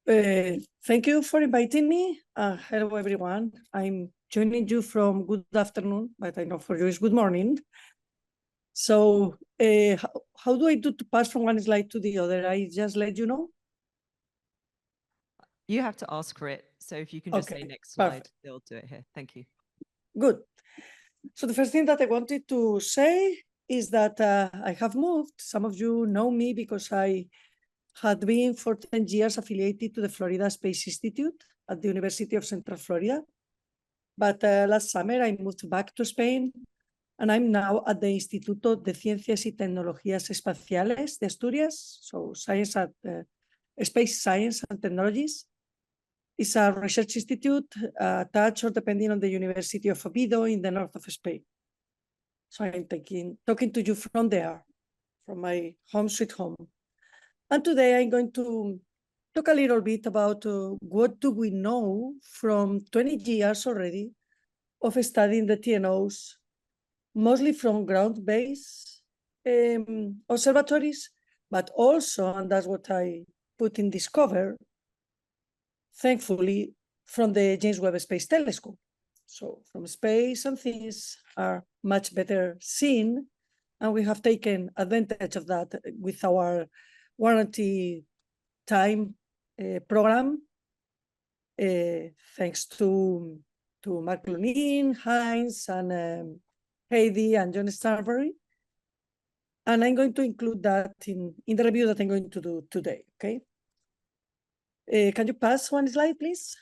Thank you for inviting me. Hello, everyone. I'm joining you from good afternoon, but I know for you it's good morning. So how do I do to pass from one slide to the other? I just let you know? You have to ask for it. So if you can just say next slide, perfect. They'll do it here. Thank you. Good. So the first thing that I wanted to say is that I have moved. Some of you know me because I had been for 10 years affiliated to the Florida Space Institute at the University of Central Florida. But last summer I moved back to Spain, and I'm now at the Instituto de Ciencias y Tecnologías Espaciales de Asturias, so Space Science and Technologies. It's a research institute attached or depending on the University of Oviedo in the north of Spain. So I'm talking to you from there, from my home sweet home. And today I'm going to talk a little bit about what do we know from 20 years already of studying the TNOs, mostly from ground-based observatories, but also, and that's what I put in this cover, thankfully, from the James Webb Space Telescope. So from space, some things are much better seen, and we have taken advantage of that with our warranty time program, thanks to Mark Lunin, Heinz, and Heidi, and John Starbury. And I'm going to include that in the review that I'm going to do today, okay? Can you pass one slide, please?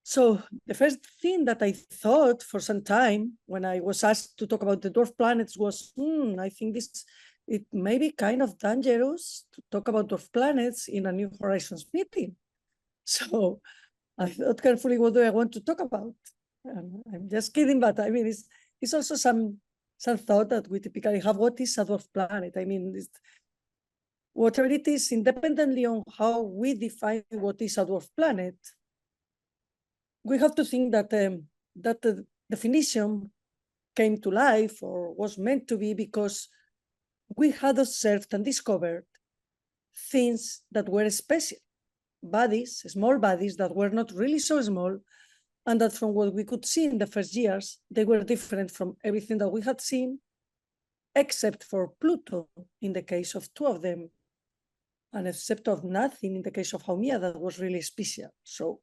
So the first thing that I thought for some time when I was asked to talk about the dwarf planets was, I think it may be kind of dangerous to talk about dwarf planets in a New Horizons meeting. So I thought carefully, what do I want to talk about? I'm just kidding, but I mean, it's also some thought that we typically have. What is a dwarf planet? I mean, whatever it is, independently on how we define what is a dwarf planet, we have to think that that the definition came to life or was meant to be because we had observed and discovered things that were special, bodies, small bodies that were not really so small, and that from what we could see in the first years, they were different from everything that we had seen, except for Pluto in the case of two of them, and except of nothing in the case of Haumea that was really special. So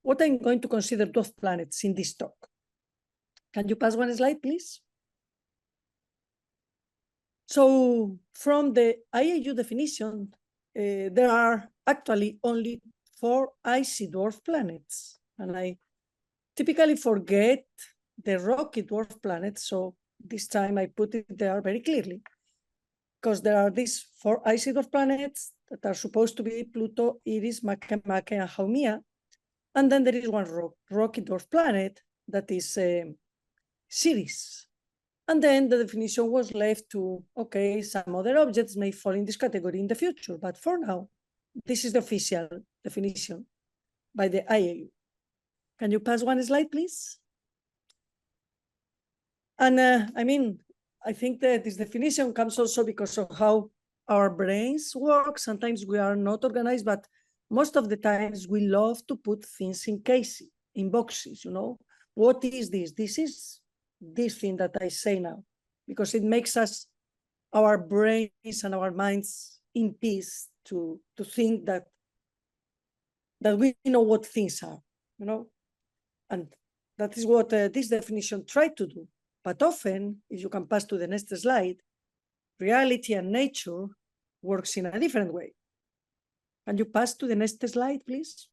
what I'm going to consider dwarf planets in this talk. Can you pass one slide, please? So from the IAU definition, there are actually only 4 icy dwarf planets. And I typically forget the rocky dwarf planets, so this time I put it there very clearly, because there are these 4 icy dwarf planets that are supposed to be Pluto, Eris, Makemake, and Haumea. And then there is one rocky dwarf planet that is Ceres. And then the definition was left to, okay, some other objects may fall in this category in the future, but for now, this is the official definition by the IAU. Can you pass one slide, please? And I mean, I think that this definition comes also because of how our brains work. Sometimes we are not organized, but most of the times we love to put things in cases, in boxes, you know. What is this? This is this thing that I say now, because it makes us, our brains and our minds in peace to think that we know what things are, you know. And that is what this definition tried to do. But often, if you can pass to the next slide, reality and nature works in a different way. Can you pass to the next slide, please?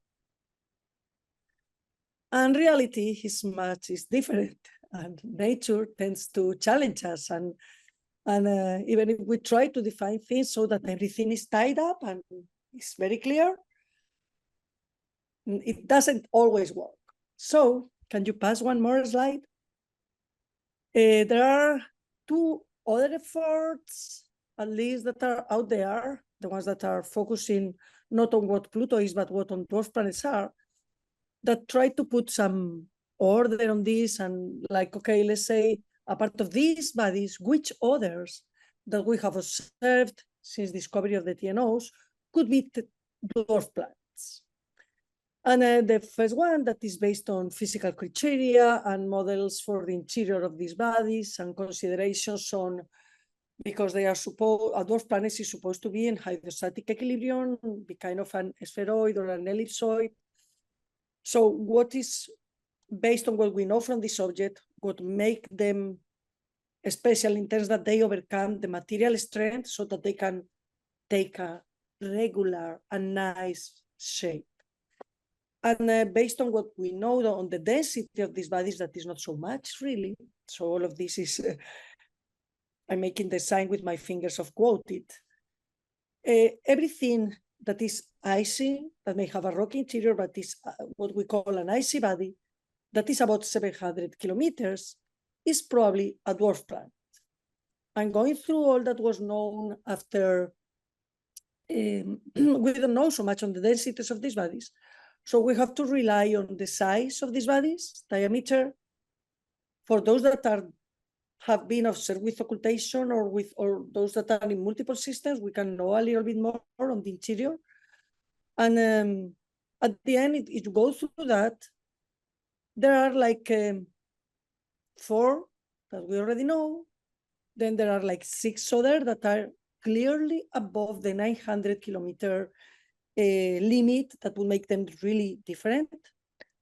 And reality is different, and nature tends to challenge us. And even if we try to define things so that everything is tied up and it's very clear, it doesn't always work. So, can you pass one more slide? There are 2 other efforts, at least, that are out there, the ones that are focusing not on what Pluto is, but what on dwarf planets are, that try to put some order on this and like, okay, let's say, apart of these bodies, which others that we have observed since discovery of the TNOs could be dwarf planets. And the first one that is based on physical criteria and models for the interior of these bodies and considerations on, because they are supposed, a dwarf planet is supposed to be in hydrostatic equilibrium, be kind of an spheroid or an ellipsoid. So what is, based on what we know from this object, what make them special in terms that they overcome the material strength so that they can take a regular and nice shape. And based on what we know on the density of these bodies, that is not so much really. So all of this is, I'm making the sign with my fingers of quoted. Everything that is icy, that may have a rocky interior, but is what we call an icy body, that is about 700 kilometers, is probably a dwarf planet. And going through all that was known after, we don't know so much on the densities of these bodies. So we have to rely on the size of these bodies, diameter. For those that have been observed with occultation or those that are in multiple systems, we can know a little bit more on the interior. And at the end, it goes through that. There are like 4 that we already know. Then there are like 6 other that are clearly above the 900 kilometer limit that would make them really different.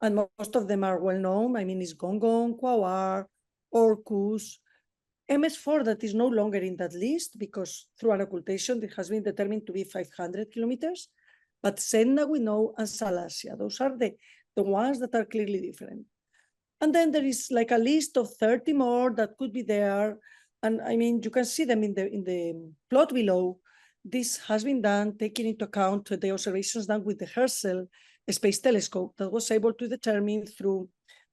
And most of them are well known. I mean, it's Gongon, Quaoar, Orcus, MS4 that is no longer in that list because through an occultation it has been determined to be 500 kilometers. But Sedna we know and Salacia, those are the ones that are clearly different. And then there is like a list of 30 more that could be there. And I mean, you can see them in the plot below. This has been done taking into account the observations done with the Herschel Space Telescope that was able to determine through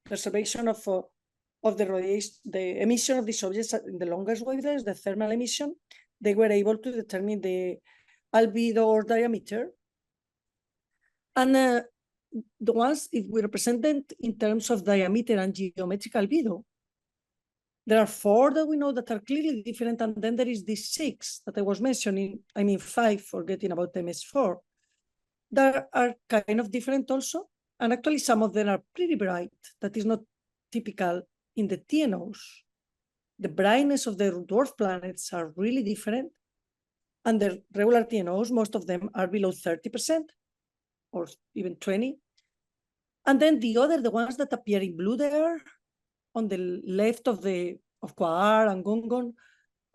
the observation of the radiation, the emission of these objects in the longest wavelengths, the thermal emission. They were able to determine the albedo or diameter. And the ones, if we represent them in terms of diameter and geometric albedo, there are 4 that we know that are clearly different, and then there is these 6 that I was mentioning, I mean 5, forgetting about MS4, that are kind of different also, and actually some of them are pretty bright. That is not typical in the TNOs. The brightness of the dwarf planets are really different, and the regular TNOs, most of them are below 30%, or even 20. And then the ones that appear in blue there, on the left of Quaoar and Gongon,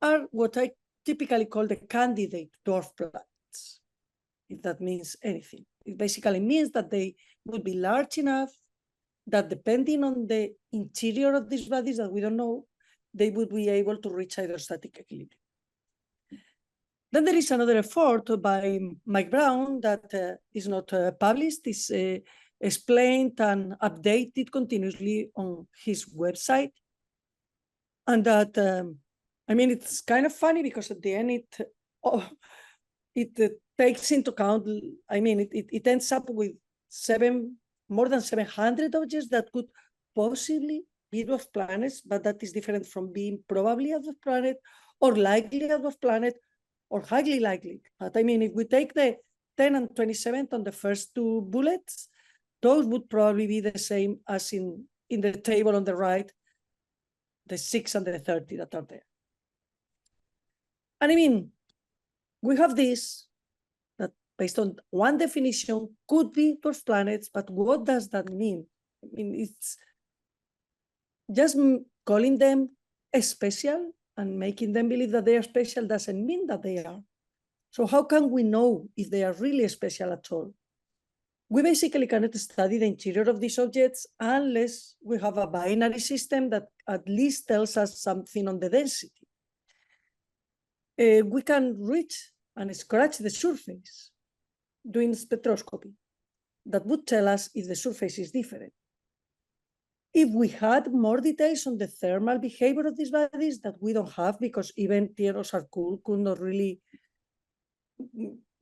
are what I typically call the candidate dwarf planets, if that means anything. It basically means that they would be large enough that depending on the interior of these bodies that we don't know, they would be able to reach hydrostatic equilibrium. Then there is another effort by Mike Brown that is not published, is explained and updated continuously on his website. And that, I mean, it's kind of funny because at the end it takes into account, I mean, it ends up with more than 700 objects that could possibly be dwarf planets, but that is different from being probably a dwarf planet or likely a dwarf planet or highly likely. But I mean, if we take the 10 and 27 on the first 2 bullets, those would probably be the same as in the table on the right, the 6 and the 30 that are there. And I mean, we have this that based on one definition could be dwarf planets, but what does that mean? I mean, it's just calling them special and making them believe that they are special doesn't mean that they are. So how can we know if they are really special at all? We basically cannot study the interior of these objects unless we have a binary system that at least tells us something on the density. We can reach and scratch the surface doing spectroscopy. That would tell us if the surface is different. If we had more details on the thermal behavior of these bodies that we don't have, because even TNOs are cool, could not really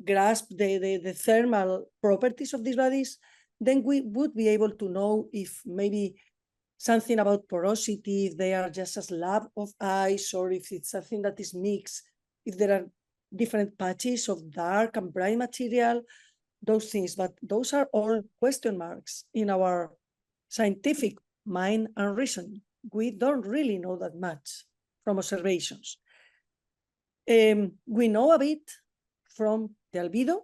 grasp the thermal properties of these bodies, then we would be able to know if maybe something about porosity, if they are just a slab of ice, or if it's something that is mixed, if there are different patches of dark and bright material, those things, but those are all question marks in our scientific mind and reason. We don't really know that much from observations. We know a bit from the albedo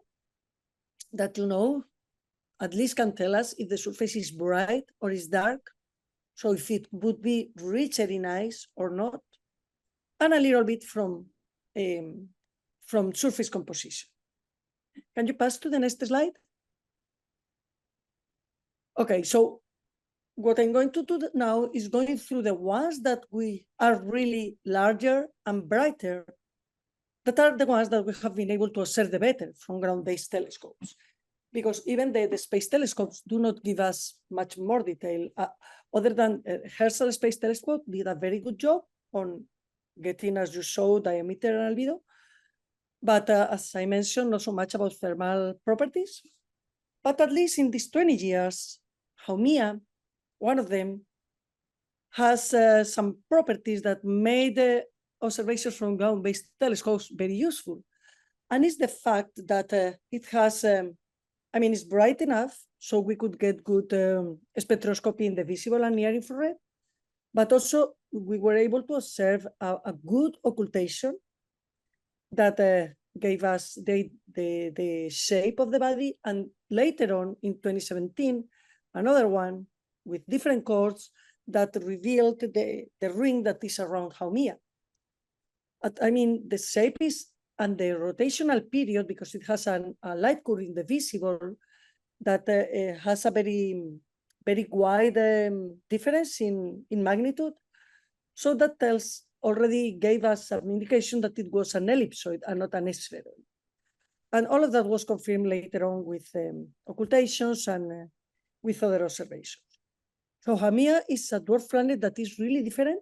that, at least can tell us if the surface is bright or is dark, so if it would be richer in ice or not, and a little bit from surface composition. Can you pass to the next slide? Okay, so what I'm going to do now is going through the ones that we are really larger and brighter, that are the ones that we have been able to observe the better from ground-based telescopes. Because even the space telescopes do not give us much more detail, other than Herschel Space Telescope did a very good job on getting, as you saw, diameter and albedo. But as I mentioned, not so much about thermal properties. But at least in these 20 years, Haumea, one of them, has some properties that made the observations from ground-based telescopes very useful. And it's the fact that it has, it's bright enough so we could get good spectroscopy in the visible and near infrared, but also we were able to observe a good occultation that gave us the shape of the body, and later on in 2017, another one with different cores that revealed the ring that is around Haumea. The shape is, and the rotational period, because it has a light curve in the visible that has a very, very wide difference in magnitude. So that already gave us an indication that it was an ellipsoid and not an spheroid. And all of that was confirmed later on with occultations and with other observations. So Haumea is a dwarf planet that is really different.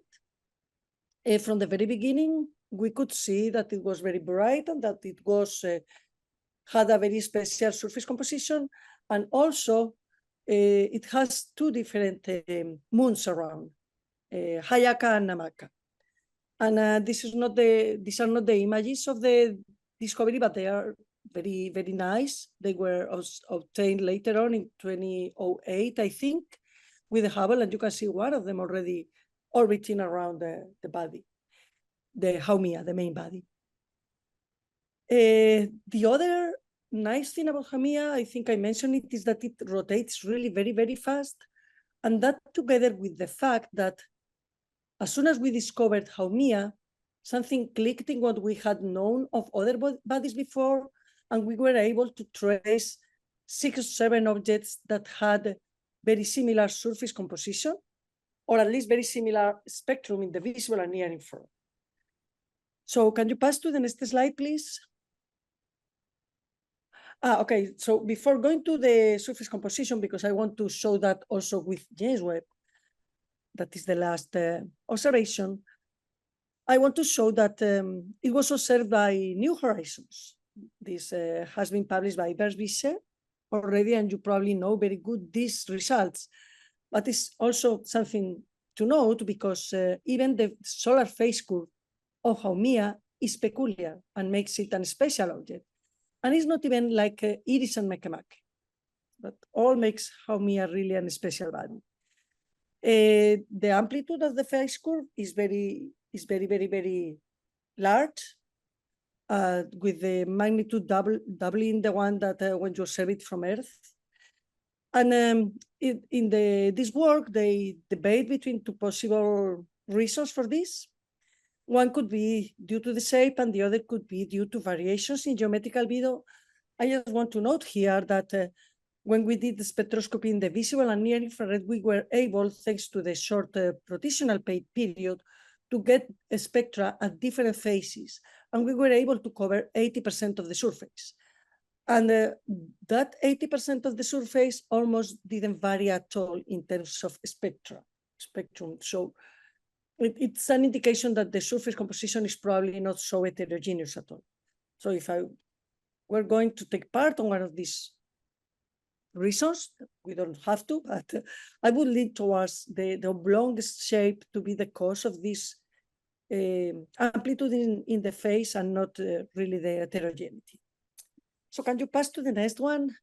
From the very beginning, we could see that it was very bright and that it was had a very special surface composition, and also it has two different moons around, Hayaka and Namaka. And these are not the images of the discovery, but they are very, very nice. They were obtained later on in 2008, I think, with the Hubble, and you can see one of them already orbiting around the body, the Haumea, the main body. The other nice thing about Haumea, I think I mentioned it, is that it rotates really very, very fast. And that, together with the fact that as soon as we discovered Haumea, something clicked in what we had known of other bodies before, and we were able to trace 6 or 7 objects that had very similar surface composition, or at least very similar spectrum in the visible and near infrared. So can you pass to the next slide, please? Okay, so before going to the surface composition, because I want to show that also with James Webb, that is the last observation, I want to show that it was observed by New Horizons. This has been published by Bersvischer already, and you probably know very good these results. But it's also something to note, because even the solar phase curve of Haumea is peculiar and makes it a special object. And it's not even like Iris and Makemake, but all makes Haumea really a special body. The amplitude of the phase curve is very, very large, with the magnitude doubling the one that when you observe it from Earth. And in this work, they debate between 2 possible reasons for this. One could be due to the shape, and the other could be due to variations in geometrical albedo. I just want to note here that when we did the spectroscopy in the visible and near infrared, we were able, thanks to the short rotational period, to get a spectra at different phases, and we were able to cover 80% of the surface. And that 80% of the surface almost didn't vary at all in terms of spectrum. So it's an indication that the surface composition is probably not so heterogeneous at all. So if I were going to take part on one of these reasons, we don't have to, but I would lean towards the oblong shape to be the cause of this amplitude in the phase and not really the heterogeneity. So can you pass to the next one?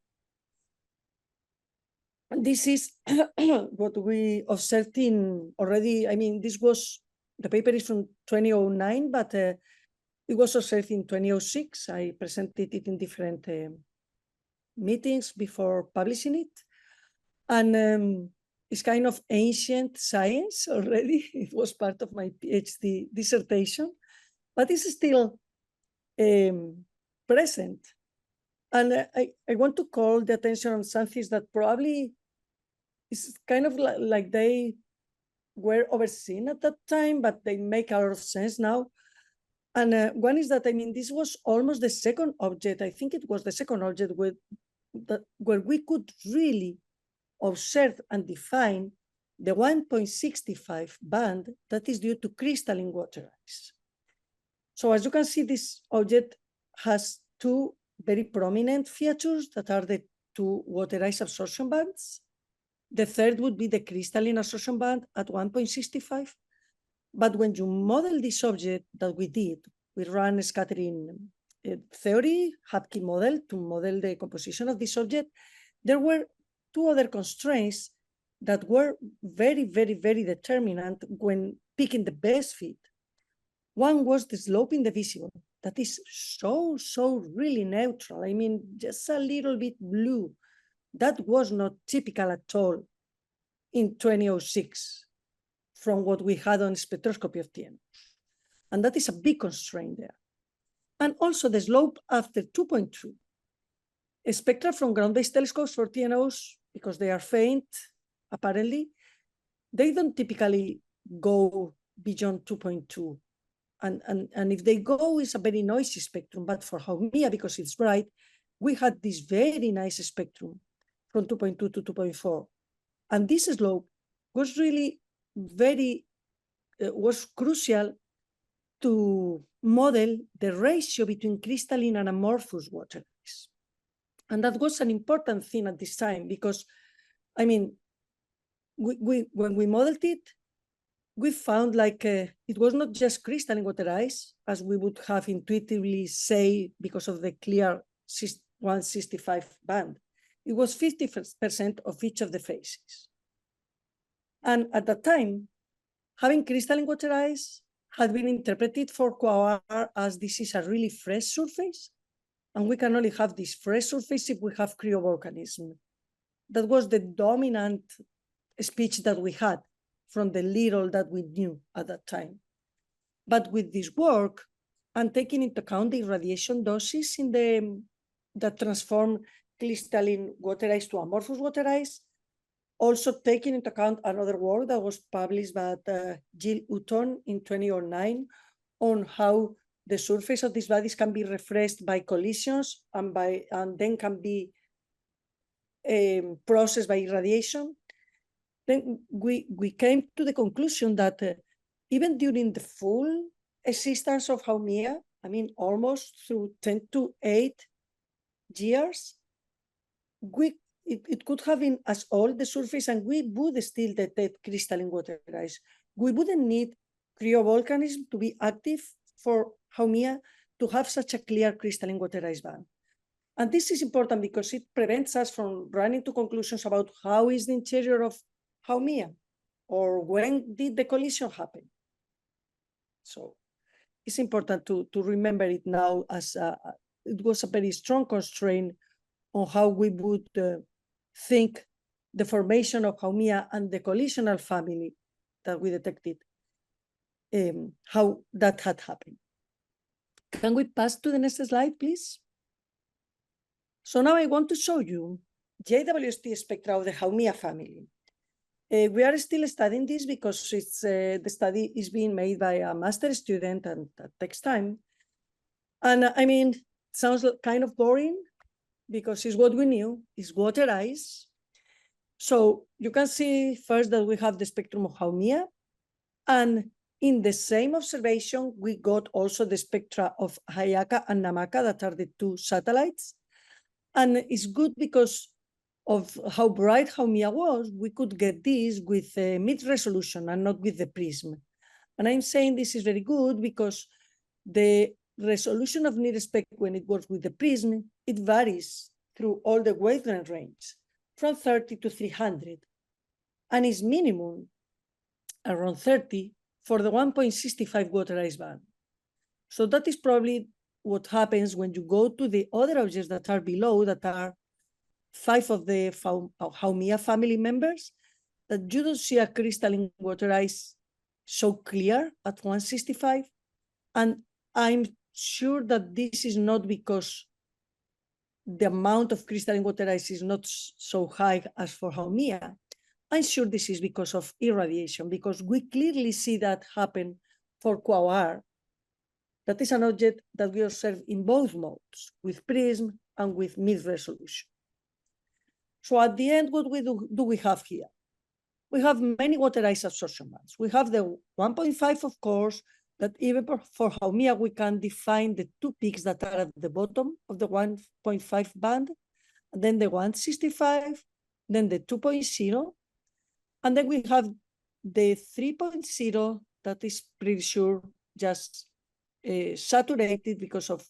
And this is what we observed in already. I mean, this was, the paper is from 2009, but it was observed in 2006. I presented it in different meetings before publishing it. And it's kind of ancient science already. It was part of my PhD dissertation, but it's still present. And I want to call the attention on some things that probably is kind of like they were overseen at that time, but they make a lot of sense now. And one is that, I mean, this was almost the second object. I think it was the second object where we could really observe and define the 1.65 band that is due to crystalline water ice. So as you can see, this object has two very prominent features that are the two water ice absorption bands. The third would be the crystalline absorption band at 1.65. But when you model this object that we did, we ran a scattering theory, Hapkin model, to model the composition of this object. There were two other constraints that were very, very, very determinant when picking the best fit. One was the slope in the visible. That is so really neutral. I mean, just a little bit blue. That was not typical at all in 2006 from what we had on spectroscopy of TNOs. And that is a big constraint there. And also the slope after 2.2. Spectra from ground-based telescopes for TNOs, because they are faint, apparently, they don't typically go beyond 2.2. And if they go, it's a very noisy spectrum. But for Haumea, because it's bright, we had this very nice spectrum from 2.2 to 2.4. And this slope was really was crucial to model the ratio between crystalline and amorphous water ice. And that was an important thing at this time because, I mean, when we modeled it, we found like it was not just crystalline water ice, as we would have intuitively say because of the clear 165 band. It was 50% of each of the phases. And at that time, having crystalline water ice had been interpreted for Quasar as this is a really fresh surface. And we can only have this fresh surface if we have cryovolcanism. That was the dominant speech that we had from the little that we knew at that time. But with this work, and taking into account the irradiation doses that transform crystalline water ice to amorphous water ice, also taking into account another work that was published by Jill Hutton in 2009 on how the surface of these bodies can be refreshed by collisions and then can be processed by irradiation. Then we came to the conclusion that even during the full existence of Haumea, I mean, almost through 10 to 8 years, it could have been as old the surface and we would still detect crystalline water ice. We wouldn't need cryovolcanism to be active for Haumea to have such a clear crystalline water ice band. And this is important because it prevents us from running to conclusions about how is the interior of Haumea or when did the collision happen. So it's important to remember it now as it was a very strong constraint on how we would think the formation of Haumea and the collisional family that we detected, how that had happened. Can we pass to the next slide, please? So now I want to show you JWST spectra of the Haumea family. We are still studying this because it's the study is being made by a master student and that takes time. And I mean, it sounds kind of boring because it's what we knew, is water ice. So you can see first that we have the spectrum of Haumea. And in the same observation, we got also the spectra of Hayaka and Namaka, that are the two satellites. And it's good because of how bright Haumea was, we could get this with mid-resolution and not with the prism. And I'm saying this is very good because the resolution of near spec when it works with the prism, it varies through all the wavelength range from 30 to 300 and is minimum around 30 for the 1.65 water ice band. So that is probably what happens when you go to the other objects that are below, that are 5 of the Haumea family members, that you don't see a crystalline water ice so clear at 165. And I'm sure that this is not because the amount of crystalline water ice is not so high as for Haumea. I'm sure this is because of irradiation, because we clearly see that happen for Quaoar. That is an object that we observe in both modes, with prism and with mid-resolution. So at the end, what do we have here? We have many water ice absorption bands. We have the 1.5, of course, that even for Haumea, we can define the 2 peaks that are at the bottom of the 1.5 band, and then the 165, then the 2.0, and then we have the 3.0 that is pretty sure just saturated because of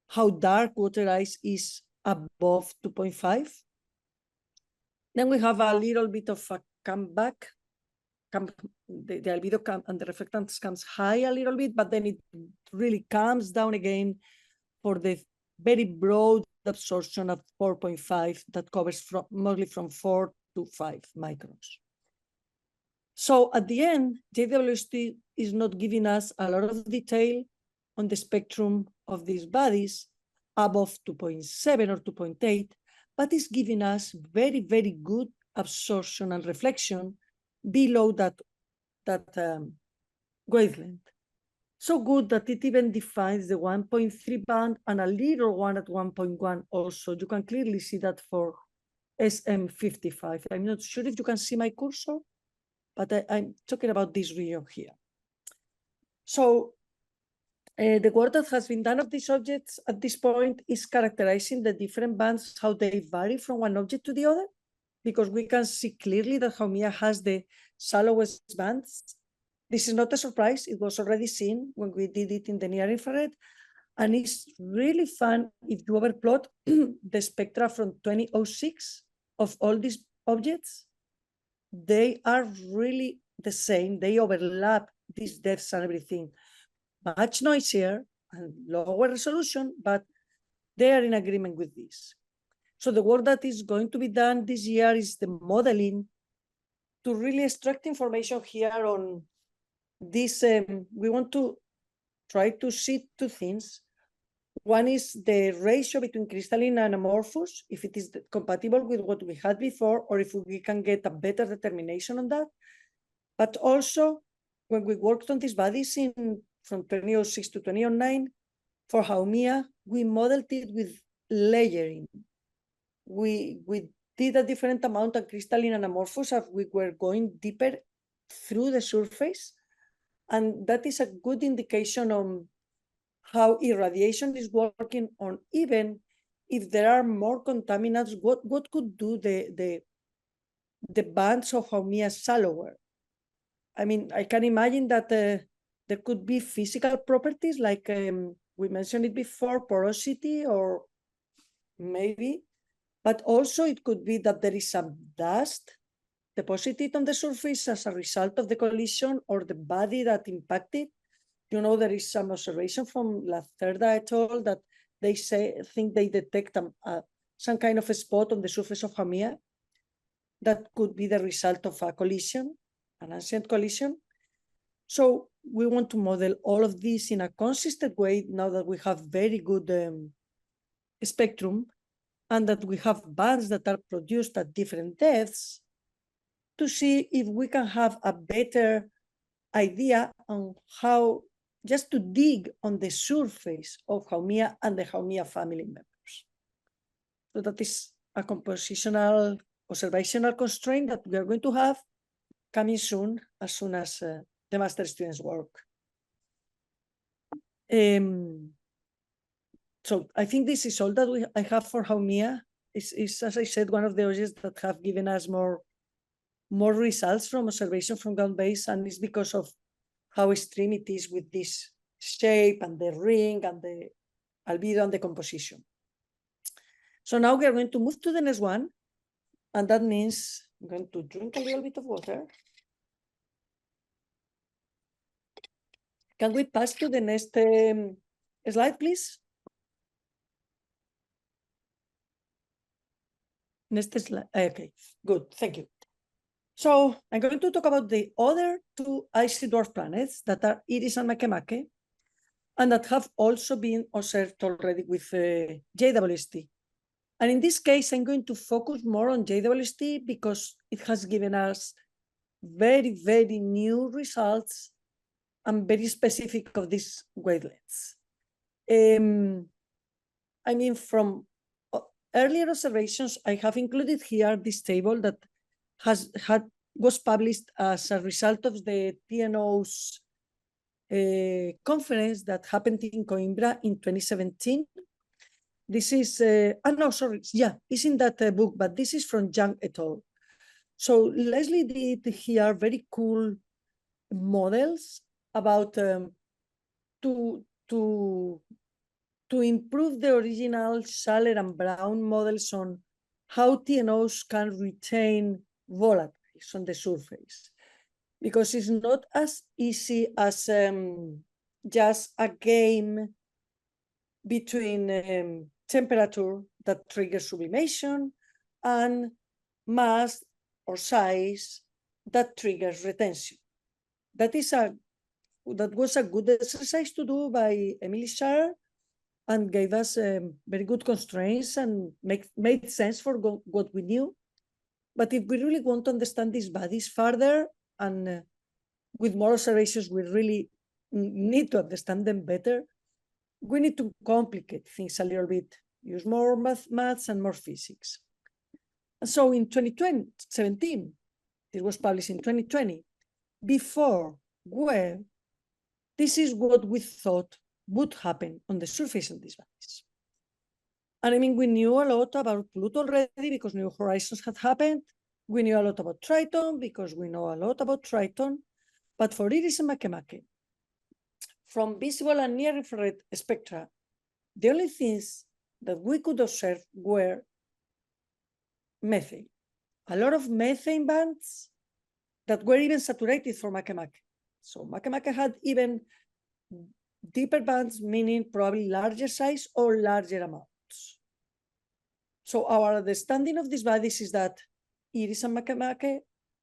how dark water ice is above 2.5. Then we have a little bit of a comeback. The albedo and the reflectance comes high a little bit, but then it really comes down again for the very broad absorption of 4.5 that covers mostly from 4 to 5 microns. So at the end, JWST is not giving us a lot of detail on the spectrum of these bodies above 2.7 or 2.8, but is giving us very, very good absorption and reflection below that wavelength. So good that it even defines the 1.3 band and a little one at 1.1 also. You can clearly see that for SM55. I'm not sure if you can see my cursor, but I'm talking about this region here. So the work that has been done of these objects at this point is characterizing the different bands, how they vary from one object to the other, because we can see clearly that Haumea has the shallowest bands. This is not a surprise. It was already seen when we did it in the near infrared. And it's really fun if you overplot the spectra from 2006 of all these objects. They are really the same. They overlap these depths and everything. Much noisier and lower resolution, but they are in agreement with this. So the work that is going to be done this year is the modeling to really extract information here on this. We want to try to see 2 things. One is the ratio between crystalline and amorphous, if it is compatible with what we had before, or if we can get a better determination on that. But also, when we worked on these bodies from 2006 to 2009, for Haumea, we modeled it with layering. We did a different amount of crystalline and amorphous as we were going deeper through the surface. And that is a good indication on how irradiation is working on, even if there are more contaminants, what could do the bands of Haumea shallower. I mean, I can imagine that there could be physical properties like we mentioned it before, porosity or maybe, but also it could be that there is some dust deposited on the surface as a result of the collision or the body that impacted. You know, there is some observation from Lacerda et al. That they think they detect some kind of a spot on the surface of Haumea that could be the result of a collision, an ancient collision. So we want to model all of this in a consistent way now that we have very good spectrum and that we have bands that are produced at different depths to see if we can have a better idea on how just to dig on the surface of Haumea and the Haumea family members. So that is a compositional observational constraint that we are going to have coming soon as the master students work. So I think this is all that I have for Haumea. It's, as I said, one of the objects that have given us more results from observation from ground base, and it's because of how extreme it is with this shape and the ring and the albedo and the composition. So now we are going to move to the next one, and that means I'm going to drink a little bit of water. Can we pass to the next slide, please? Next slide. Okay, good. Thank you. So I'm going to talk about the other two icy dwarf planets that are Eris and Makemake, and that have also been observed already with JWST. And in this case, I'm going to focus more on JWST because it has given us very, very new results and very specific of these wavelengths. I mean, from earlier observations, I have included here this table that was published as a result of the TNO's conference that happened in Coimbra in 2017. This is, it's in that book, but this is from Young et al. So Leslie did here very cool models about to improve the original Schaller and Brown models on how TNOs can retain volatiles on the surface, because it's not as easy as just a game between temperature that triggers sublimation and mass or size that triggers retention. That was a good exercise to do by Emily Schaller, and gave us very good constraints and made sense for what we knew. But if we really want to understand these bodies further, and with more observations, we really need to understand them better, we need to complicate things a little bit, use more maths and more physics. And so in 2017, it was published in 2020, before Webb, this is what we thought would happen on the surface of these bodies. And I mean, we knew a lot about Pluto already because New Horizons had happened. We knew a lot about Triton because we know a lot about Triton. But for Eris and Makemake, from visible and near-infrared spectra, the only things that we could observe were methane. A lot of methane bands that were even saturated for Makemake. So Makemake had even deeper bands, meaning probably larger size or larger amounts. So our understanding of these bodies is that Eris and Makemake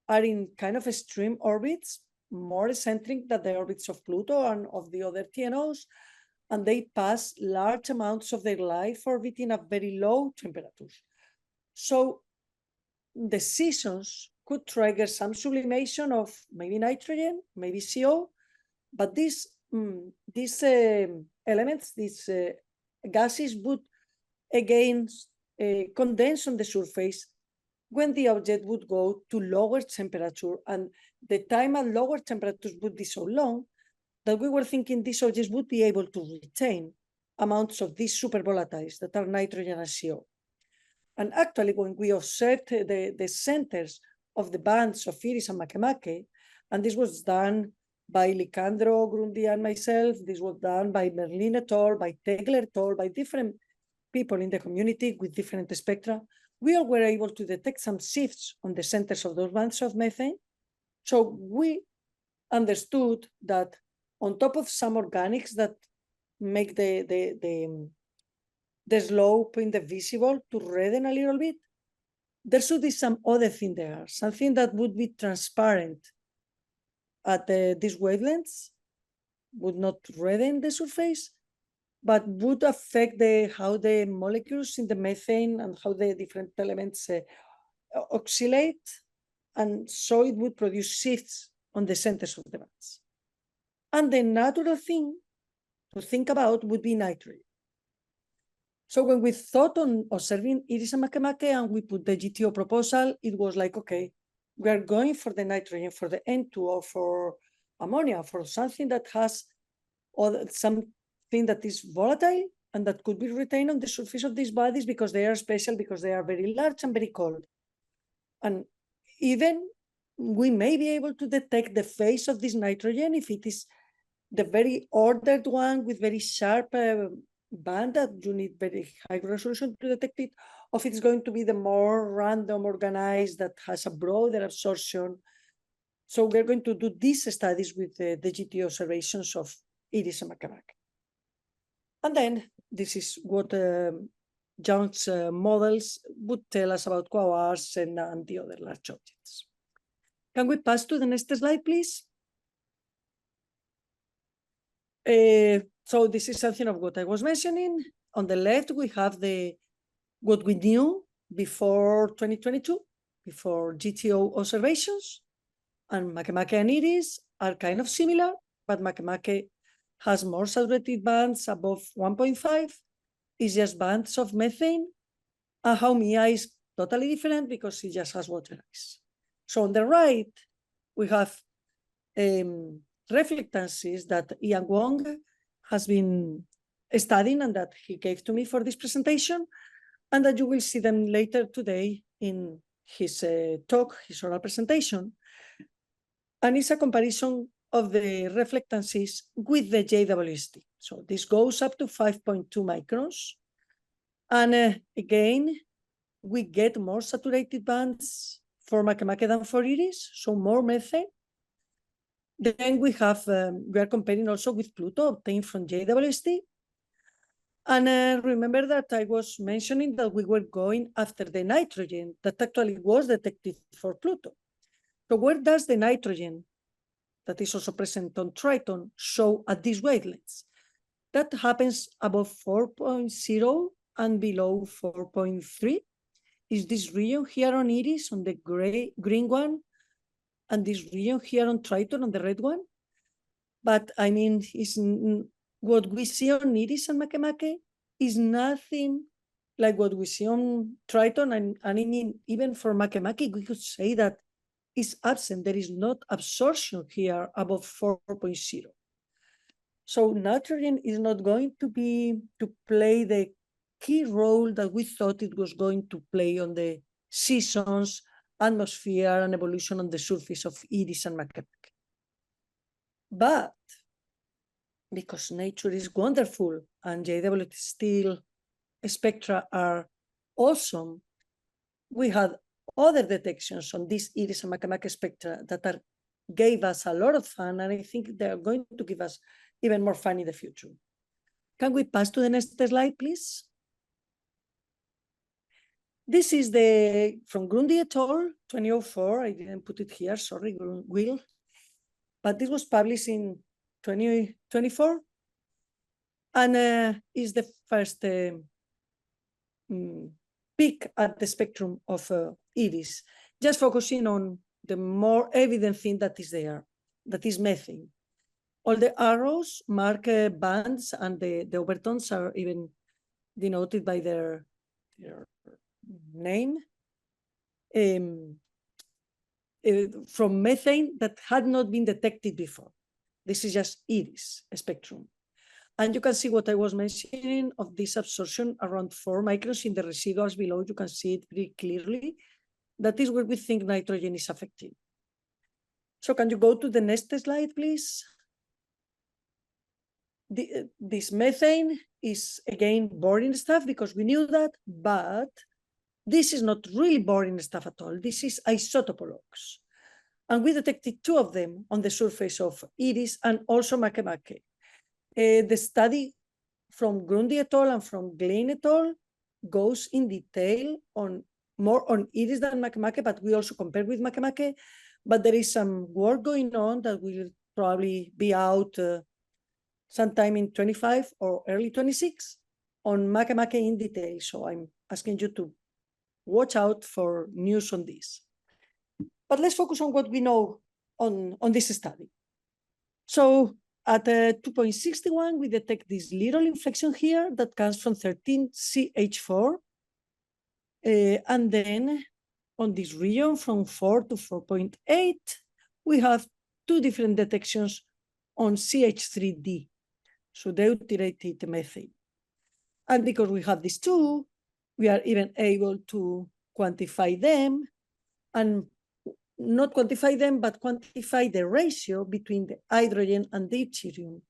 are in kind of extreme orbits, more eccentric than the orbits of Pluto and of the other TNOs, and they pass large amounts of their life orbiting at very low temperatures. So the seasons could trigger some sublimation of maybe nitrogen, maybe CO, but these elements, these gases would again condense on the surface when the object would go to lower temperature, and the time at lower temperatures would be so long that we were thinking these objects would be able to retain amounts of these super volatiles that are nitrogen and CO. And actually, when we observed the centers of the bands of Eris and Makemake, and this was done by Licandro, Grundy, and myself, this was done by Merlin et al., by Tegler et al., by different people in the community with different spectra, we all were able to detect some shifts on the centers of those bands of methane. So we understood that on top of some organics that make the slope in the visible to redden a little bit, there should be some other thing there, something that would be transparent at these wavelengths, would not redden the surface, but would affect how the molecules in the methane and how the different elements oscillate, and so it would produce shifts on the centers of the bands. And the natural thing to think about would be nitrogen. So when we thought on observing Eris and Makemake and we put the GTO proposal, it was like, okay, we are going for the nitrogen, for the N2, or for ammonia, for something that has something that is volatile and that could be retained on the surface of these bodies because they are special, because they are very large and very cold. And even we may be able to detect the phase of this nitrogen if it is the very ordered one with very sharp band that you need very high resolution to detect it, or if it's going to be the more random organized that has a broader absorption. So we're going to do these studies with the GT observations of Iris and Makemake. And then this is what Young's models would tell us about quasars and the other large objects. Can we pass to the next slide, please? So this is something of what I was mentioning. On the left, we have what we knew before 2022, before GTO observations. And Makemake and Iris are kind of similar, but Makemake has more saturated bands above 1.5, it's just bands of methane, and Haumea is totally different because it just has water ice. So on the right, we have reflectances that Ian Wong has been studying and that he gave to me for this presentation, and that you will see them later today in his talk, his oral presentation. And it's a comparison of the reflectances with the JWST. So this goes up to 5.2 microns. And again, we get more saturated bands for Makemake than for Iris, so more methane. Then we are comparing also with Pluto obtained from JWST. And remember that I was mentioning that we were going after the nitrogen that actually was detected for Pluto. So where does the nitrogen that is also present on Triton show at these wavelengths? That happens above 4.0 and below 4.3. Is this region here on Iris, on the green one, and this region here on Triton, on the red one? But I mean, what we see on Iris and Makemake is nothing like what we see on Triton, and I mean, even for Makemake, we could say that is absent. There is not absorption here above 4.0. So nitrogen is not going to play the key role that we thought it was going to play on the seasons, atmosphere, and evolution on the surface of Iris and Makemake. But because nature is wonderful and JWST still spectra are awesome, we had other detections on these Iris and Makemake spectra that gave us a lot of fun, and I think they are going to give us even more fun in the future. Can we pass to the next slide, please? This is from Grundy et al., 2004. I didn't put it here, sorry, Will. But this was published in 2024, and is the first peek at the spectrum of Iris, just focusing on the more evident thing that is there, that is methane. All the arrows mark bands, and the overtones are even denoted by their name from methane that had not been detected before. This is just Iris spectrum. And you can see what I was mentioning of this absorption around 4 microns in the residuals below. You can see it very clearly. That is where we think nitrogen is affected. So can you go to the next slide, please? This methane is, again, boring stuff because we knew that, but this is not really boring stuff at all. This is isotopologues. And we detected 2 of them on the surface of Iris and also Makemake. The study from Grundy et al. And from Glein et al. Goes in detail on more on Iris than Makemake, but we also compare with Makemake. But there is some work going on that will probably be out sometime in 25 or early 26 on Makemake in detail. So I'm asking you to watch out for news on this. But let's focus on what we know on this study. So at 2.61, we detect this little inflection here that comes from 13CH4. And then on this region from 4 to 4.8, we have 2 different detections on CH3D, so deuterated methane. And because we have these 2, we are even able to quantify them. And not quantify them, but quantify the ratio between the hydrogen and the deuterium.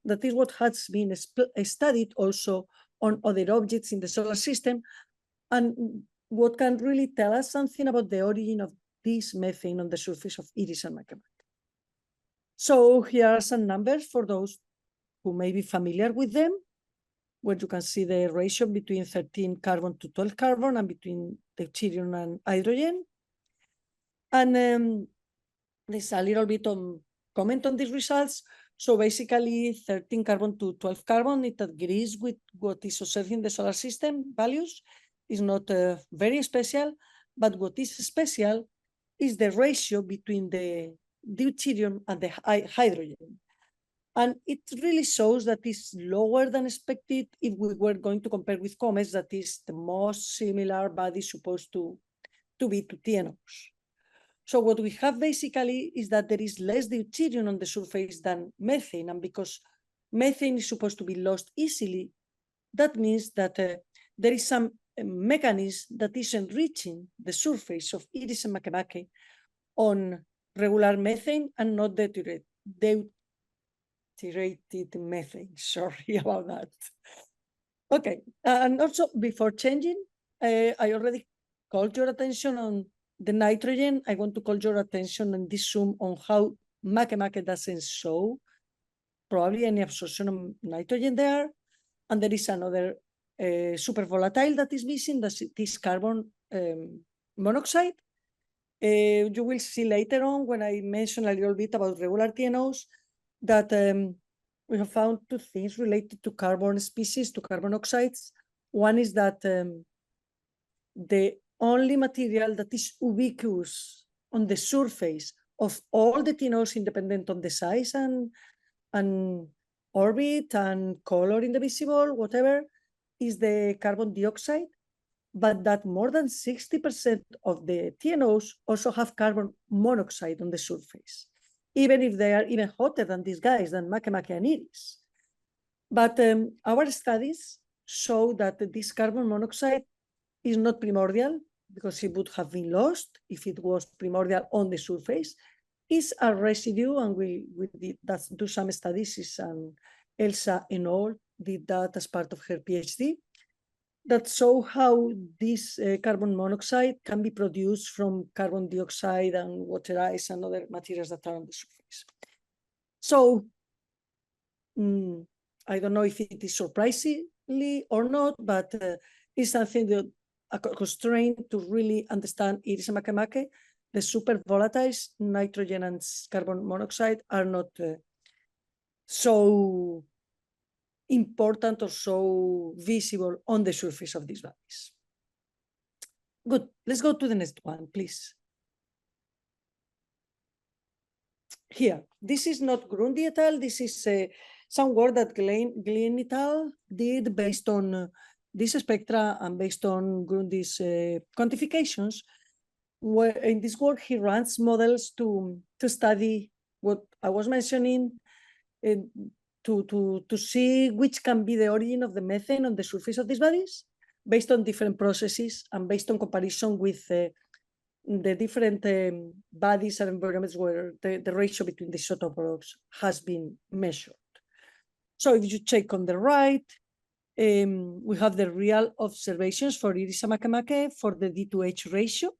That is what has been studied also on other objects in the solar system, and what can really tell us something about the origin of this methane on the surface of Iris and Makemake. So here are some numbers for those who may be familiar with them, where you can see the ratio between 13 carbon to 12 carbon and between deuterium and hydrogen. And there's a little bit of comment on these results. So basically 13 carbon to 12 carbon, it agrees with what is observed in the solar system values. Is not very special, but what is special is the ratio between the deuterium and the hydrogen. And it really shows that it's lower than expected if we were going to compare with comets, that is the most similar body supposed to be to TNOs. So what we have basically is that there is less deuterium on the surface than methane, and because methane is supposed to be lost easily, that means that there is some mechanism that is enriching the surface of Iris and Makemake on regular methane and not deuterated methane. Sorry about that. Okay, and also before changing, I already called your attention on the nitrogen. I want to call your attention in this zoom on how Makemake doesn't show probably any absorption of nitrogen there. And there is another super volatile that is missing, this carbon monoxide. You will see later on when I mention a little bit about regular TNOs that we have found two things related to carbon species, to carbon oxides. One is that the only material that is ubiquitous on the surface of all the TNOs, independent on the size and orbit and color in the visible, whatever, is the carbon dioxide, but that more than 60% of the TNOs also have carbon monoxide on the surface, even if they are even hotter than these guys, than Makemake and Iris. But our studies show that this carbon monoxide is not primordial, because it would have been lost if it was primordial on the surface. Is a residue, and we did do some studies, and Elsa and all did that as part of her PhD, that show how this carbon monoxide can be produced from carbon dioxide and water ice and other materials that are on the surface. So I don't know if it is surprisingly or not, but it's something that a constraint to really understand Iris and Makemake. The super volatiles, nitrogen and carbon monoxide, are not so important or so visible on the surface of these bodies. Good, let's go to the next one, please. Here, this is not Grundy et al. This is some work that Glenn et al. Did based on this spectra and based on Grundy's quantifications. Where in this work, he runs models to study what I was mentioning, to see which can be the origin of the methane on the surface of these bodies, based on different processes and based on comparison with the different bodies and environments where the ratio between the isotopes has been measured. So if you check on the right, we have the real observations for Iris and Makemake for the D2H ratio.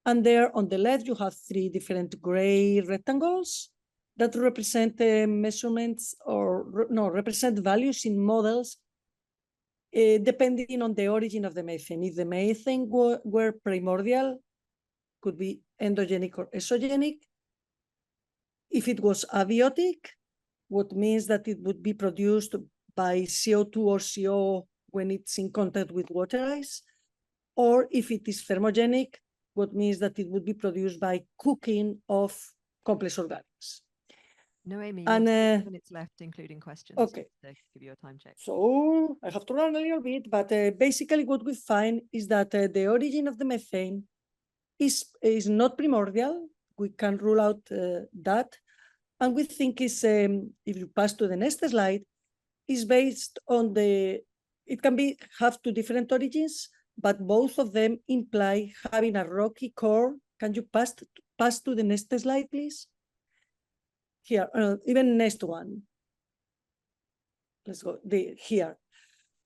And there on the left, you have three different gray rectangles that represent measurements or no, represent values in models depending on the origin of the methane. If the methane were primordial, could be endogenic or exogenic. If it was abiotic, what means that it would be produced by CO2 or CO when it's in contact with water ice, or if it is thermogenic, what means that it would be produced by cooking of complex organics. Noemi, you have 2 minutes left, including questions. Okay. To give you a time check. So I have to run a little bit, but basically what we find is that the origin of the methane is not primordial. We can rule out that. And we think is, if you pass to the next slide, is based on it can have two different origins, but both of them imply having a rocky core Can you pass to the next slide, please? Here, even next one. Let's go here.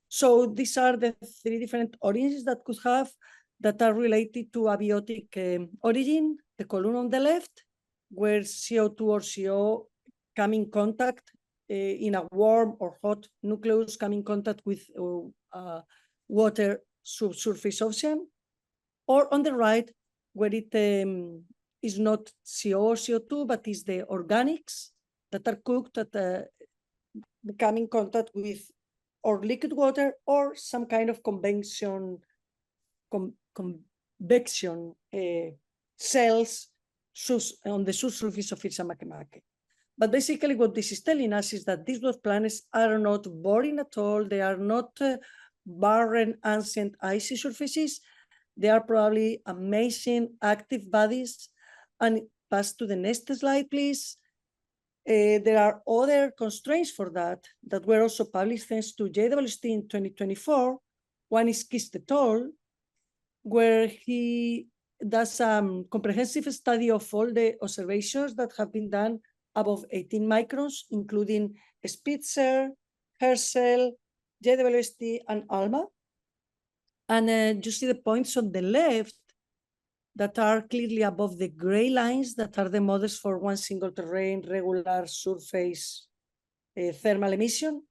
So these are the three different origins that could have that are related to abiotic origin. The column on the left, where CO2 or CO come in contact in a warm or hot nucleus, come in contact with water subsurface ocean, or on the right, where it is not CO or CO2, but is the organics that are cooked that come in contact with or liquid water or some kind of convection cells on the subsurface of Irsa Makemake. But basically what this is telling us is that these dwarf planets are not boring at all. They are not barren, ancient, icy surfaces. They are probably amazing active bodies. And pass to the next slide, please. There are other constraints for that were also published thanks to JWST in 2024. One is Kist et al., where he does a comprehensive study of all the observations that have been done above 18 microns, including Spitzer, Herschel, JWST, and ALMA. And you see the points on the left that are clearly above the gray lines that are the models for one single terrain, regular surface thermal emission.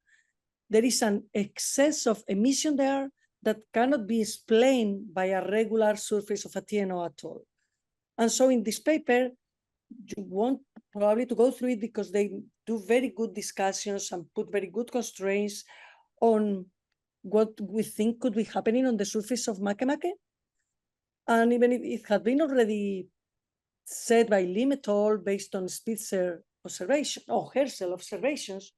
There is an excess of emission there that cannot be explained by a regular surface of a TNO at all. And so in this paper, you want probably to go through it because they do very good discussions and put very good constraints on what we think could be happening on the surface of Makemake. And even if it had been already said by Lim et al. Based on Spitzer observation or Herschel observations,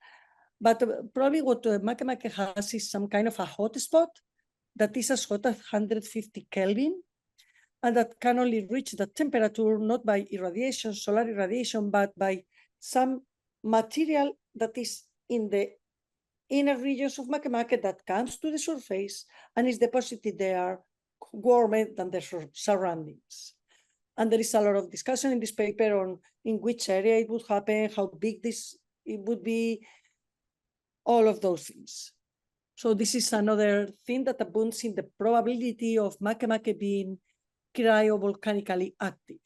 but probably what Makemake has is some kind of a hot spot that is as hot as 150 Kelvin, and that can only reach the temperature not by irradiation, solar irradiation, but by some material that is in the inner regions of Makemake that comes to the surface and is deposited there warmer than the surroundings. And there is a lot of discussion in this paper on in which area it would happen, how big it would be, all of those things. So this is another thing that abounds in the probability of Makemake being cryovolcanically active.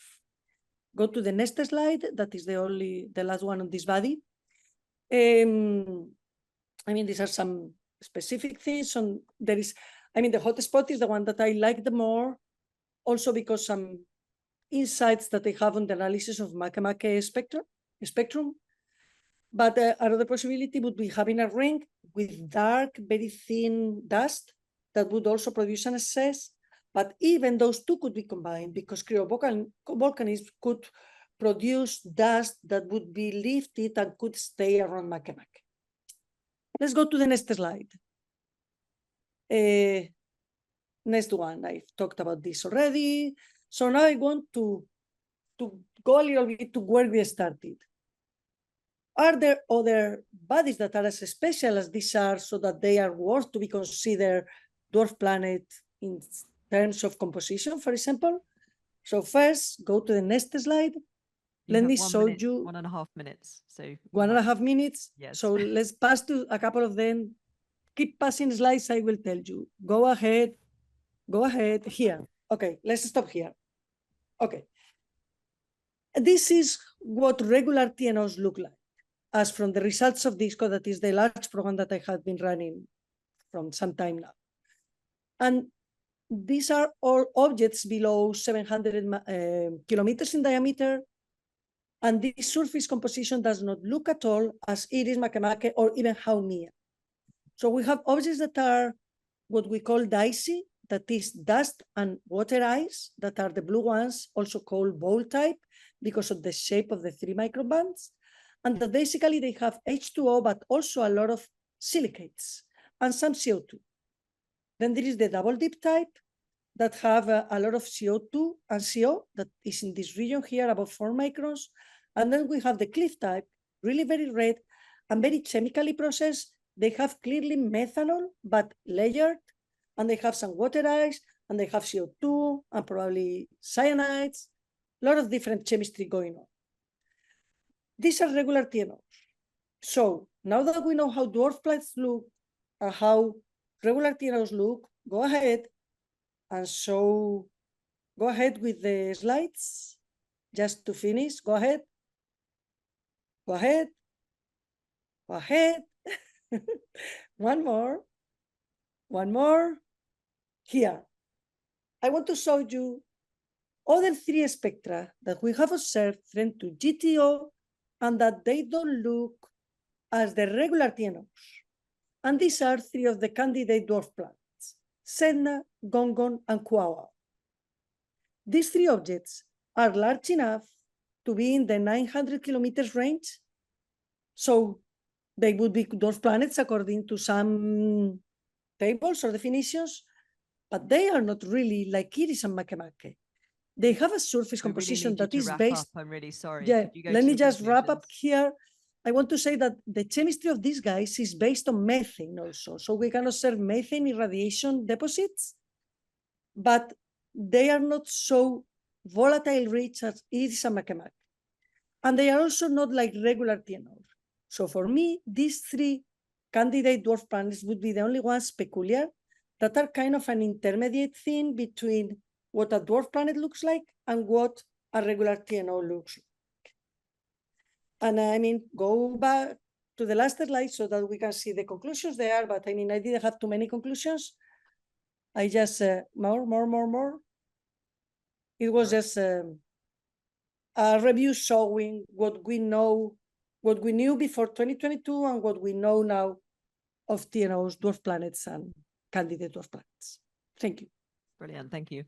Go to the next slide. That is the last one on this body. I mean, these are some specific things. The hot spot is the one that I like the more, also because some insights that they have on the analysis of Makemake spectrum. But another possibility would be having a ring with dark, very thin dust that would also produce an excess. But even those two could be combined because cryovolcanism could produce dust that would be lifted and could stay around Makemake. Let's go to the next slide. Next one, I've talked about this already. So now I want to go a little bit to where we started. Are there other bodies that are as special as these are so that they are worth to be considered dwarf planet in terms of composition, for example? So first, go to the next slide. Let me show you 1.5 minutes. So 1.5 minutes. Yes. So let's pass to a couple of them. Keep passing slides, I will tell you. Go ahead. Go ahead. Here. Okay, let's stop here. Okay. This is what regular TNOs look like, as from the results of DISCO, that is the large program that I have been running from some time now. And these are all objects below 700 kilometers in diameter. And this surface composition does not look at all as Iris, Makemake, or even Haumea. So we have objects that are what we call dicey, that is dust and water ice, that are the blue ones, also called bowl type, because of the shape of the 3 micron bands. And that basically they have H2O, but also a lot of silicates and some CO2. Then there is the double dip type that have a lot of CO2 and CO that is in this region here above 4 microns. And then we have the cliff type, really very red and very chemically processed. They have clearly methanol, but layered, and they have some water ice, and they have CO2 and probably cyanides lot of different chemistry going on. These are regular TNOs. So now that we know how dwarf planets look and how regular TNOs look, go ahead and go ahead with the slides just to finish. Go ahead. Go ahead. Go ahead. One more. One more. Here. I want to show you other three spectra that we have observed linked to GTO and that they don't look as the regular TNOs. And these are three of the candidate dwarf planets, Sedna, Gongon, and Quaoar. These three objects are large enough to be in the 900 kilometers range. So they would be dwarf planets according to some tables or definitions, but they are not really like Iris and Makemake. They have a surface composition that is based. I'm really sorry. Yeah, let me just wrap up here. I want to say that the chemistry of these guys is based on methane also. So we can observe methane irradiation deposits, but they are not so volatile rich as Iris and Makemake. And they are also not like regular TNOs. So for me, these three candidate dwarf planets would be the only ones peculiar that are kind of an intermediate thing between what a dwarf planet looks like and what a regular TNO looks like. And I mean, go back to the last slide so that we can see the conclusions there, but I mean, I didn't have too many conclusions. I just, more. It was just a review showing what we know, what we knew before 2022 and what we know now of TNOs, dwarf planets, and candidate dwarf planets. Thank you. Brilliant, thank you.